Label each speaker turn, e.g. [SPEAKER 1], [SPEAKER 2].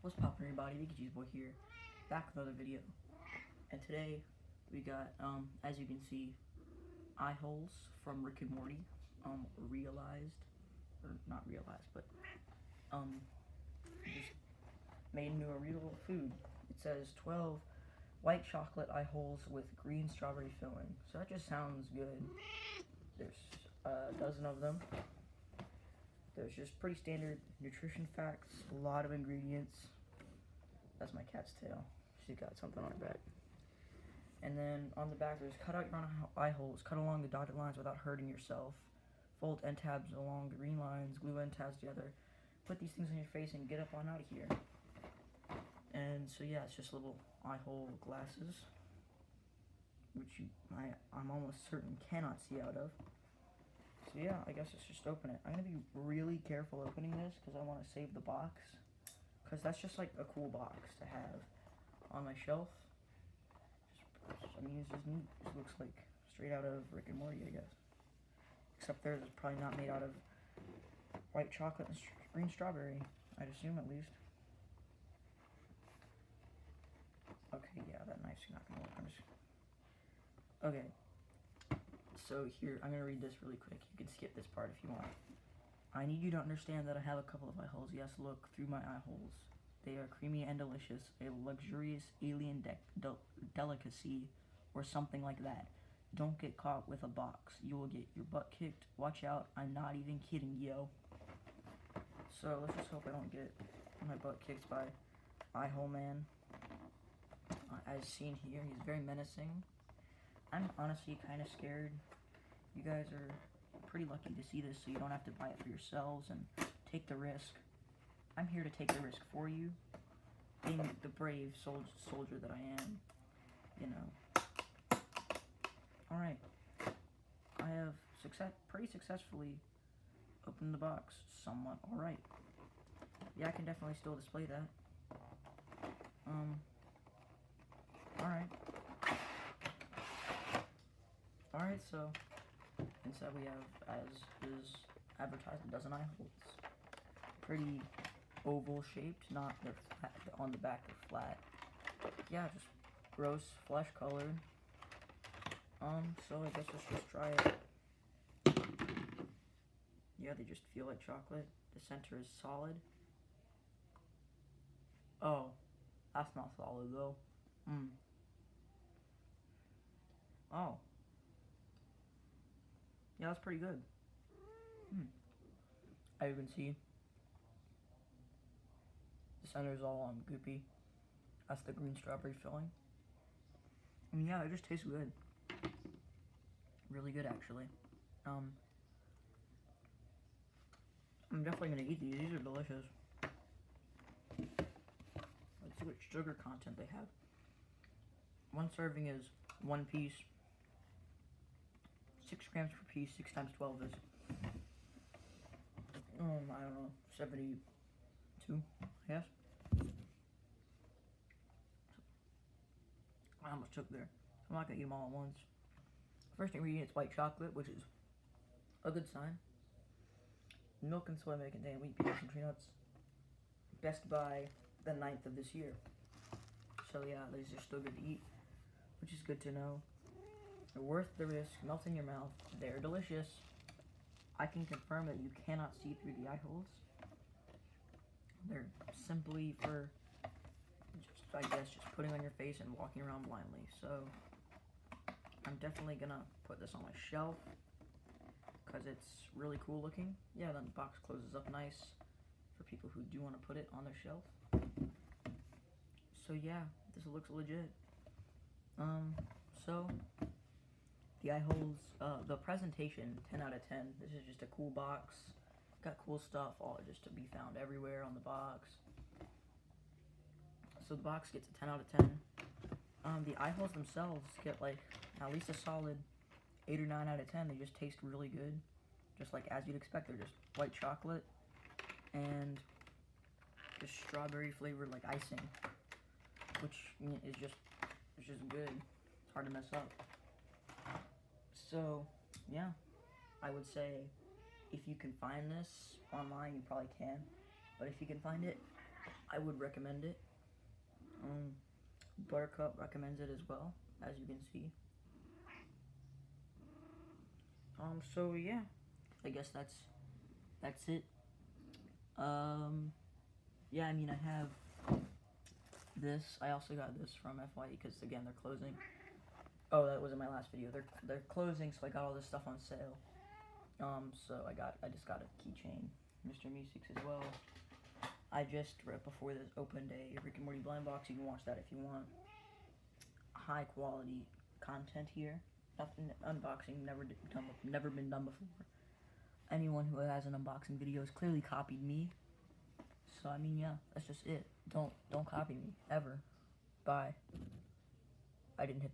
[SPEAKER 1] What's poppin', everybody? Pikachu's boy here, back with another video. And today we got, as you can see, Eyeholes from Rick and Morty, realized, or not realized, but just made into a real food. It says 12 white chocolate Eyeholes with green strawberry filling. So that just sounds good. There's a dozen of them. There's just pretty standard nutrition facts, a lot of ingredients. That's my cat's tail. She's got something on her back. And then on the back, there's cut out your own eye holes, cut along the dotted lines without hurting yourself. Fold end tabs along the green lines, glue end tabs together. Put these things on your face and get up on out of here. And so yeah, it's just little eye hole glasses, which I'm almost certain cannot see out of. So yeah, I guess let's just open it. I'm gonna be really careful opening this because I want to save the box, because that's just like a cool box to have on my shelf. I mean, it's just neat. It looks like straight out of Rick and Morty, I guess. Except theirs is probably not made out of white chocolate and green strawberry. I'd assume, at least. Okay, yeah, that knife's not gonna work. Okay. So here, I'm gonna read this really quick. You can skip this part if you want. I need you to understand that I have a couple of eye holes. Yes, look through my eye holes. They are creamy and delicious, a luxurious alien delicacy, or something like that. Don't get caught with a box. You will get your butt kicked. Watch out. I'm not even kidding, yo. So let's just hope I don't get my butt kicked by Eye Hole Man. As seen here, he's very menacing. I'm honestly kind of scared. You guys are pretty lucky to see this, so you don't have to buy it for yourselves and take the risk. I'm here to take the risk for you, being the brave soldier that I am, you know. Alright, I have pretty successfully opened the box, somewhat alright. Yeah, I can definitely still display that. Alright. Alright, so inside we have, as is advertised, a dozen eye holes. Pretty oval shaped, not they're flat, on the back they're flat. Yeah, just gross flesh colored. So I guess let's just try it. Yeah, they just feel like chocolate. The center is solid. Oh, that's not solid though. Oh. Yeah, that's pretty good. As you can see, the center is all goopy. That's the green strawberry filling. I mean, yeah, it just tastes good. Really good, actually. I'm definitely gonna eat these. These are delicious. Let's see what sugar content they have. One serving is 1 piece. 6 grams per piece. 6 times 12 is, I don't know, 72, I guess. I almost took there. I'm not gonna eat them all at once. First ingredient is white chocolate, which is a good sign. Milk and soy may contain wheat, peanuts, and tree nuts. Best by the 9th of this year. So yeah, these are still good to eat, which is good to know. They're worth the risk. Melt in your mouth. They're delicious. I can confirm that you cannot see through the eye holes. They're simply for, I guess, just putting on your face and walking around blindly. So I'm definitely gonna put this on my shelf because it's really cool looking. Yeah, then the box closes up nice for people who do want to put it on their shelf. So yeah, this looks legit. So the eye holes, the presentation, 10 out of 10. This is just a cool box. Got cool stuff, all just to be found everywhere on the box. So the box gets a 10 out of 10. The eye holes themselves get like at least a solid 8 or 9 out of 10. They just taste really good. Just like as you'd expect, they're just white chocolate and just strawberry flavored like icing, which is just good. It's hard to mess up. So yeah, I would say if you can find this online, you probably can. But if you can find it, I would recommend it. Buttercup recommends it as well, as you can see. So yeah, I guess that's it. Yeah, I mean, I have this. I also got this from FYE because again they're closing. Oh, that wasn't my last video. They're closing, so I got all this stuff on sale. So I just got a keychain, Mr. Meeseeks as well. I just right before this opened a Rick and Morty blind box. You can watch that if you want. High quality content here. Nothing unboxing never been done before. Anyone who has an unboxing video has clearly copied me. So I mean, yeah, that's just it. Don't copy me ever. Bye. I didn't hit the